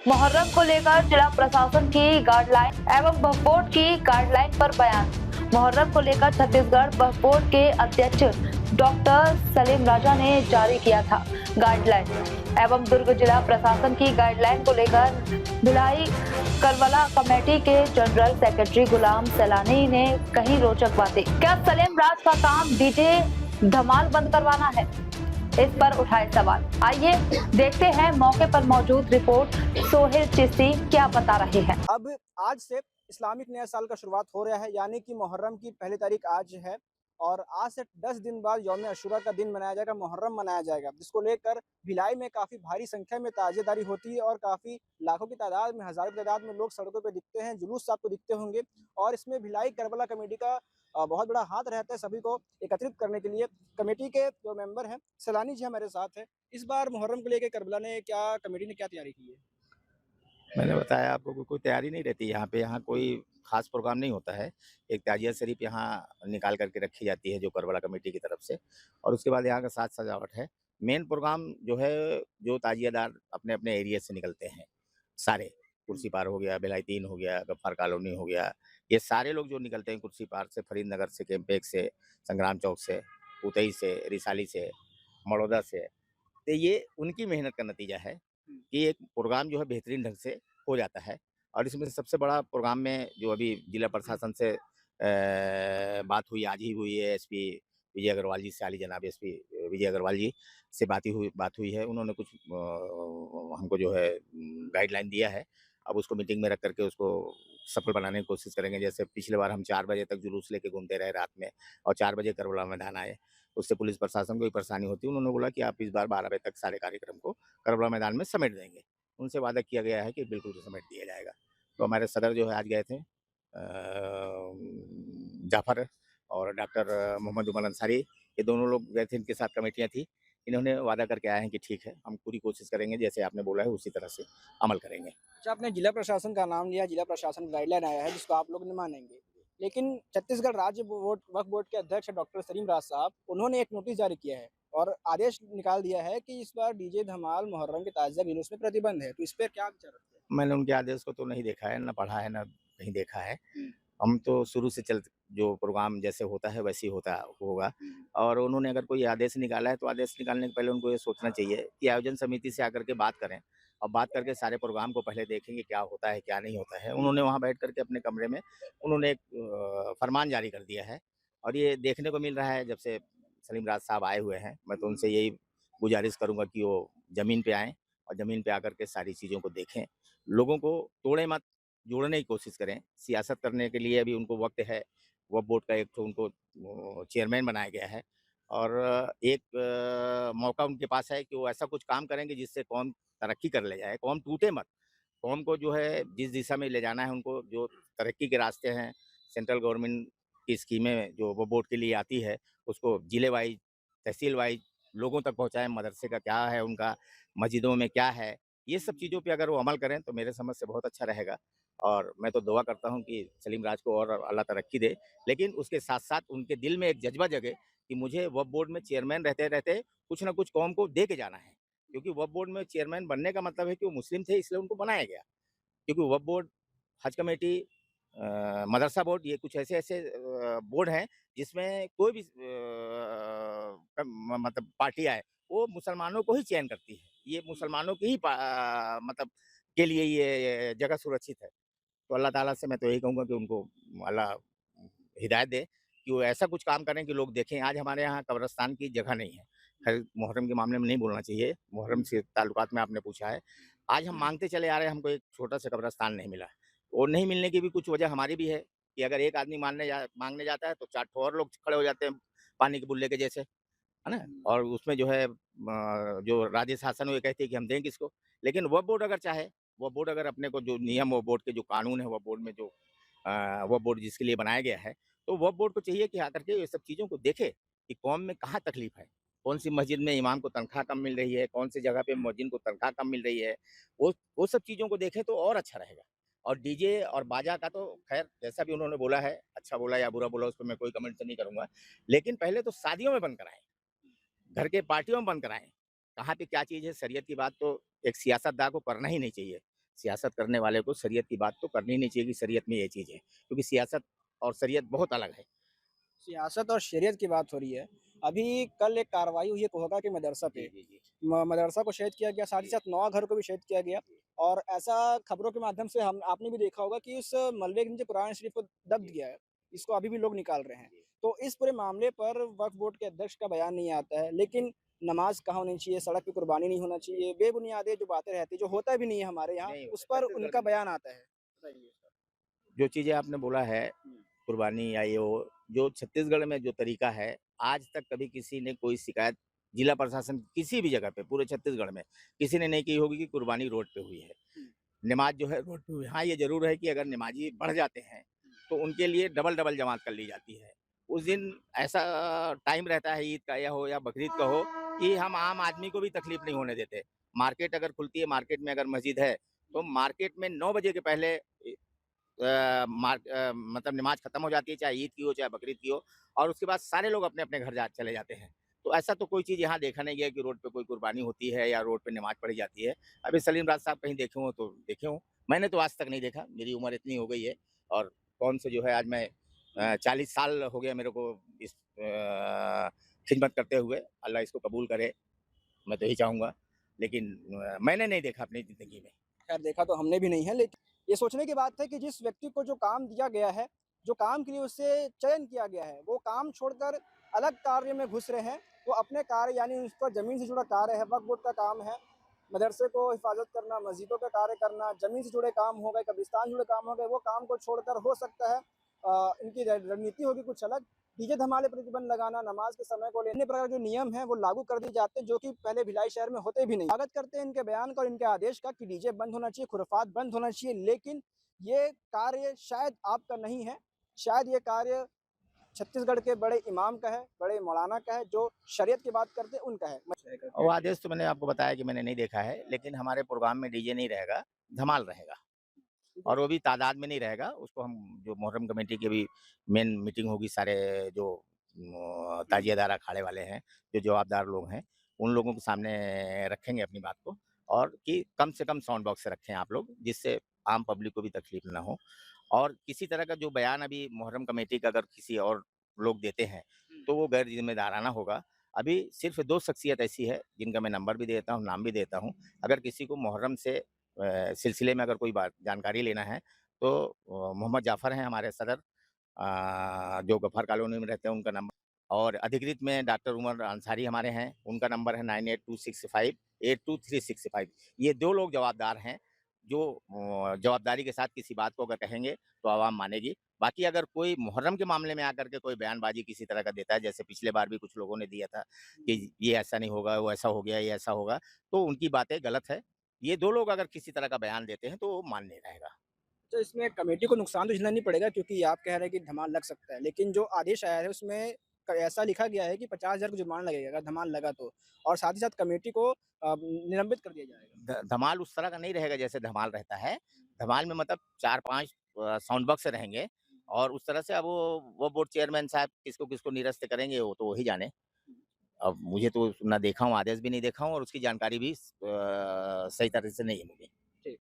मुहर्रम को लेकर जिला प्रशासन की गाइडलाइन एवं वक्फ बोर्ड की गाइडलाइन पर बयान। मुहर्रम को लेकर छत्तीसगढ़ वक्फ बोर्ड के अध्यक्ष डॉक्टर सलीम राजा ने जारी किया था गाइडलाइन एवं दुर्ग जिला प्रशासन की गाइडलाइन को लेकर भिलाई करबला कमेटी के जनरल सेक्रेटरी गुलाम सैलानी ने कही रोचक बातें। क्या सलीम राज का काम डीजे धमाल बंद करवाना है? इस पर उठाए सवाल। आइए देखते हैं मौके पर मौजूद रिपोर्ट। सोहेल चिश्ती क्या बता रहे हैं। अब आज से इस्लामिक नया साल का शुरुआत हो रहा है, यानी कि मुहर्रम की पहली तारीख आज है और आज से 10 दिन बाद यौम अशूरा का दिन मनाया जाएगा, मुहर्रम मनाया जाएगा, जिसको लेकर भिलाई में काफ़ी भारी संख्या में ताजियेदारी होती है और काफ़ी लाखों की तादाद में, हज़ारों की तादाद में लोग सड़कों पे दिखते हैं, जुलूस आपको दिखते होंगे और इसमें भिलाई करबला कमेटी का बहुत बड़ा हाथ रहता है सभी को एकत्रित करने के लिए। कमेटी के जो मेंबर हैं, सैलानी जी हमारे साथ हैं। इस बार मुहर्रम को लेकर करबला ने कमेटी ने क्या तैयारी की है? मैंने बताया आपको कि कोई तैयारी नहीं रहती यहाँ पे, यहाँ कोई ख़ास प्रोग्राम नहीं होता है। एक ताज़िया शरीफ यहाँ निकाल कर के रखी जाती है जो करबला कमेटी की तरफ से और उसके बाद यहाँ का साज सजावट है। मेन प्रोग्राम जो है, जो ताज़ियादार अपने-अपने एरिया से निकलते हैं सारे, कुर्सी पार हो गया, भिलाई 3 हो गया, गफ्फार कॉलोनी हो गया, ये सारे लोग जो निकलते हैं कुर्सी पार से, फरीदनगर से, कैंपेक से, संग्राम चौक से, उतई से, रिसाली से, मड़ौदा से, तो ये उनकी मेहनत का नतीजा है कि एक प्रोग्राम जो है बेहतरीन ढंग से हो जाता है। और इसमें सबसे बड़ा प्रोग्राम में जो अभी जिला प्रशासन से बात हुई, आज ही हुई है, एसपी विजय अग्रवाल जी से, आली जनाब एसपी विजय अग्रवाल जी से बात हुई है। उन्होंने कुछ हमको जो है गाइडलाइन दिया है। अब उसको मीटिंग में रख करके उसको सफल बनाने की कोशिश करेंगे। जैसे पिछले बार हम 4 बजे तक जुलूस लेके घूमते रहे रात में और 4 बजे करबला मैदान आए, उससे पुलिस प्रशासन को भी परेशानी होती है। उन्होंने बोला कि आप इस बार 12 बजे तक सारे कार्यक्रम को करबला मैदान में समेट देंगे। उनसे वादा किया गया है कि बिल्कुल समेट दिया जाएगा। तो हमारे सदर जो है आज गए थे जाफ़र और डॉक्टर मोहम्मद उमर अंसारी, ये दोनों लोग गए थे, इनके साथ कमेटियाँ थी। इन्होंने वादा करके आए हैं कि ठीक है, हम पूरी कोशिश करेंगे, जैसे आपने बोला है उसी तरह से अमल करेंगे। अच्छा, आपने जिला प्रशासन का नाम लिया, जिला प्रशासन गाइडलाइन आया है जिसको आप लोग नहीं मानेंगे। लेकिन छत्तीसगढ़ राज्य वक्फ बोर्ड के अध्यक्ष डॉक्टर सलीम राज साहब, उन्होंने एक नोटिस जारी किया है और आदेश निकाल दिया है कि इस बार डीजे धमाल मुहर्रम के ताज़िया जुलूस में प्रतिबंध है। तो इस पे क्या विचार रखते हैं? मैंने उनके आदेश को तो नहीं देखा है, ना पढ़ा है, ना कहीं देखा है। हम तो शुरू से जो प्रोग्राम जैसे होता है वैसे ही होगा और उन्होंने अगर कोई आदेश निकाला है तो आदेश निकालने के पहले उनको ये सोचना चाहिए कि आयोजन समिति से आकर के बात करें और बात करके सारे प्रोग्राम को पहले देखेंगे क्या होता है क्या नहीं होता है। उन्होंने वहाँ बैठ करके अपने कमरे में उन्होंने एक फरमान जारी कर दिया है और ये देखने को मिल रहा है जब से सलीम राज साहब आए हुए हैं। मैं तो उनसे यही गुजारिश करूँगा कि वो ज़मीन पे आएँ और ज़मीन पे आकर के सारी चीज़ों को देखें, लोगों को तोड़ें मत, जोड़ने की कोशिश करें। सियासत करने के लिए अभी उनको वक़्त है। वक्फ बोर्ड का एक तो उनको चेयरमैन बनाया गया है और एक मौका उनके पास है कि वो ऐसा कुछ काम करेंगे जिससे कौम तरक्की कर ले जाए, कौम टूटे मत। कौम को जो है जिस दिशा में ले जाना है, उनको जो तरक्की के रास्ते हैं, सेंट्रल गवर्नमेंट की स्कीमें जो वक्फ बोर्ड के लिए आती है, उसको जिले वाइज़, तहसील वाइज़ लोगों तक पहुँचाएँ। मदरसे का क्या है उनका, मस्जिदों में क्या है, ये सब चीज़ों पे अगर वो अमल करें तो मेरे समझ से बहुत अच्छा रहेगा। और मैं तो दुआ करता हूँ कि सलीम राज को और अल्लाह तरक्की दे, लेकिन उसके साथ-साथ उनके दिल में एक जज़्बा जगे कि मुझे वक्फ बोर्ड में चेयरमैन रहते-रहते कुछ न कुछ कौम को दे के जाना है। क्योंकि वक्फ बोर्ड में चेयरमैन बनने का मतलब है कि वो मुस्लिम थे, इसलिए उनको बनाया गया। क्योंकि वक्फ बोर्ड, हज कमेटी, मदरसा बोर्ड, ये कुछ ऐसे-ऐसे बोर्ड हैं जिसमें कोई भी मतलब पार्टी आए, वो मुसलमानों को ही चयन करती है। ये मुसलमानों की ही मतलब के लिए ये जगह सुरक्षित है। तो अल्लाह ताला से मैं तो यही कहूँगा कि उनको अल्लाह हिदायत दे कि वो ऐसा कुछ काम करें कि लोग देखें। आज हमारे यहाँ कब्रिस्तान की जगह नहीं है। खैर मुहर्रम के मामले में नहीं बोलना चाहिए, मुहर्रम से ताल्लुकात में आपने पूछा है। आज हम माँगते चले आ रहे हैं, हमको एक छोटा-सा कब्रिस्तान नहीं मिला। और नहीं मिलने की भी कुछ वजह हमारी भी है कि अगर एक आदमी माँगने जाता है तो 4 ठो और लोग खड़े हो जाते हैं पानी के बुल्ले के जैसे, है ना? और उसमें जो है जो राज्य शासन है वो कहती है कि हम दें किसको? लेकिन वक्फ बोर्ड अगर चाहे, वक्फ बोर्ड अगर अपने को जो नियम वक्फ बोर्ड के जो कानून है, वक्फ बोर्ड में जो वक्फ बोर्ड जिसके लिए बनाया गया है, तो वक्फ बोर्ड को चाहिए कि आकर के ये सब चीज़ों को देखे कि कौम में कहाँ तकलीफ है। कौन-सी मस्जिद में इमाम को तनख्वाह कम मिल रही है, कौन-सी जगह पे मुअज्जिन को तनख्वाह कम मिल रही है, वो सब चीज़ों को देखें तो और अच्छा रहेगा। और डीजे और बाजा का तो ख़ैर जैसा भी उन्होंने बोला है, अच्छा बोला या बुरा बोला उस पे मैं कोई कमेंट नहीं करूँगा। लेकिन पहले तो शादियों में बंद कराएँ। घर के पार्टियों में बंद कराएँ। कहाँ पे क्या चीज़ है, शरीयत की बात तो एक सियासतदान को करना ही नहीं चाहिए। सियासत करने वाले को शरीयत की बात तो करनी नहीं चाहिए कि शरीयत में ये चीज़ है, क्योंकि सियासत और शरीयत बहुत अलग है। सियासत और शरीयत की बात हो रही है। अभी कल एक कार्रवाई हुई है कोहका के मदरसा पे। जी। मदरसा को शहीद किया गया, साथ ही साथ 9 घर को भी शहीद किया गया और ऐसा खबरों के माध्यम से हम आपने भी देखा होगा कि उस मलबे के नीचे कुरान शरीफ को दब दिया है। इसको अभी भी लोग निकाल रहे हैं। तो इस पूरे मामले पर वक्फ बोर्ड के अध्यक्ष का बयान नहीं आता है, लेकिन नमाज कहाँ होनी चाहिए, सड़क पे कुर्बानी नहीं होना चाहिए, बेबुनियादें जो बातें रहती हैं, जो होता भी नहीं है हमारे यहाँ, नहीं उस होता, पर छत्तीसगढ़ उनका में बयान आता है। बताइए। जो चीज़ें आपने बोला है, कुर्बानी या ये वो, जो छत्तीसगढ़ में जो तरीका है, आज तक कभी किसी ने कोई शिकायत जिला प्रशासन किसी भी जगह पे पूरे छत्तीसगढ़ में किसी ने नहीं की होगी कि कुर्बानी रोड पे हुई है। नमाज जो है रोड पे हुई है। हाँ, ये ज़रूर है कि अगर नमाज़ी बढ़ जाते हैं, तो उनके लिए डबल-डबल जमात कर ली जाती है। उस दिन ऐसा टाइम रहता है ईद का या हो या बकरीद का हो कि हम आम आदमी को भी तकलीफ नहीं होने देते। मार्केट अगर खुलती है, मार्केट में अगर मस्जिद है, तो मार्केट में 9 बजे के पहले मतलब नमाज खत्म हो जाती है, चाहे ईद की हो, चाहे बकरीद की हो और उसके बाद सारे लोग अपने-अपने घर चले जाते हैं। तो ऐसा तो कोई चीज़ यहाँ देखा नहीं गया कि रोड पे कोई कुर्बानी होती है या रोड पे नमाज पढ़ी जाती है। अभी सलीम राज साहब कहीं देखे हों तो देखे हों, मैंने तो आज तक नहीं देखा, मेरी उम्र इतनी हो गई है और कौन से जो है आज मैं 40 साल हो गया मेरे को इस खिदमत करते हुए, अल्लाह इसको कबूल करे, मैं तो यही चाहूँगा। लेकिन मैंने नहीं देखा अपनी ज़िंदगी में। खैर देखा तो हमने भी नहीं है, लेकिन ये सोचने की बात है कि जिस व्यक्ति को जो काम दिया गया है, जो काम के लिए उससे चयन किया गया है, वो काम छोड़कर अलग कार्य में घुस रहे हैं। वो अपने कार्य यानी उसका ज़मीन से जुड़ा कार्य है, वक्फ बोर्ड का काम है, मदरसे को हिफाज़त करना, मस्जिदों का कार्य करना, ज़मीन से जुड़े काम हो गए, कब्रिस्तान से जुड़े काम हो गए, वो काम को छोड़कर हो सकता है इनकी रणनीति होगी कुछ अलग, डीजे धमाल प्रतिबंध लगाना, नमाज के समय को लेने प्रकार जो नियम है वो लागू कर दिए जाते हैं, जो कि पहले भिलाई शहर में होते भी नहीं। स्वागत करते हैं इनके बयान का और इनके आदेश का कि डीजे बंद होना चाहिए, खुराफात बंद होना चाहिए, लेकिन ये कार्य शायद आपका नहीं है, शायद ये कार्य छत्तीसगढ़ के बड़े इमाम का है, बड़े मौलाना का है, जो शरीयत की बात करते हैं उनका है। वो आदेश तो मैंने आपको बताया कि मैंने नहीं देखा है, लेकिन हमारे प्रोग्राम में डीजे नहीं रहेगा, धमाल रहेगा और वो भी तादाद में नहीं रहेगा। उसको हम जो मुहर्रम कमेटी की भी मेन मीटिंग होगी, सारे जो ताजियादार अखाड़े वाले हैं, जो जवाबदार लोग हैं, उन लोगों के सामने रखेंगे अपनी बात को और कि कम से कम साउंड बॉक्स रखें आप लोग, जिससे आम पब्लिक को भी तकलीफ ना हो। और किसी तरह का जो बयान अभी मुहर्रम कमेटी का अगर किसी और लोग देते हैं, तो वो गैर ज़िम्मेदाराना होगा। अभी सिर्फ़ 2 शख्सियत ऐसी है, जिनका मैं नंबर भी देता हूँ, नाम भी देता हूँ। अगर किसी को मुहर्रम से सिलसिले में अगर कोई बात जानकारी लेना है, तो मोहम्मद जाफ़र हैं हमारे सदर जो गफ्फार कॉलोनी में रहते हैं, उनका नंबर और अधिकृत में डॉक्टर उमर अंसारी हमारे हैं, उनका नंबर है 9826582365। ये 2 लोग जवाबदार हैं, जो जवाबदारी के साथ किसी बात को अगर कहेंगे, तो आवाम मानेगी। बाकी अगर कोई मुहर्रम के मामले में आकर के कोई बयानबाज़ी किसी तरह का देता है, जैसे पिछले बार भी कुछ लोगों ने दिया था कि ये ऐसा नहीं होगा, वो ऐसा हो गया, ये ऐसा होगा, तो उनकी बातें गलत है। ये 2 लोग अगर किसी तरह का बयान देते हैं, तो वो मान्य रहेगा। तो इसमें कमेटी को नुकसान तो झेलना नहीं पड़ेगा क्योंकि आप कह रहे हैं कि धमाल लग सकता है, लेकिन जो आदेश आया है उसमें ऐसा लिखा गया है कि 50,000 का जुर्माना लगेगा अगर धमाल लगा तो, और साथ ही साथ कमेटी को निलंबित कर दिया जाएगा। धमाल उस तरह का नहीं रहेगा जैसे धमाल रहता है। धमाल में मतलब 4-5 साउंड बॉक्स रहेंगे और उस तरह से अब वो बोर्ड चेयरमैन साहब किसको-किसको निरस्त करेंगे वो तो वही जाने। अब मुझे तो ना देखा हूँ, आदेश भी नहीं देखा हूँ और उसकी जानकारी भी सही तरह से नहीं है मुझे।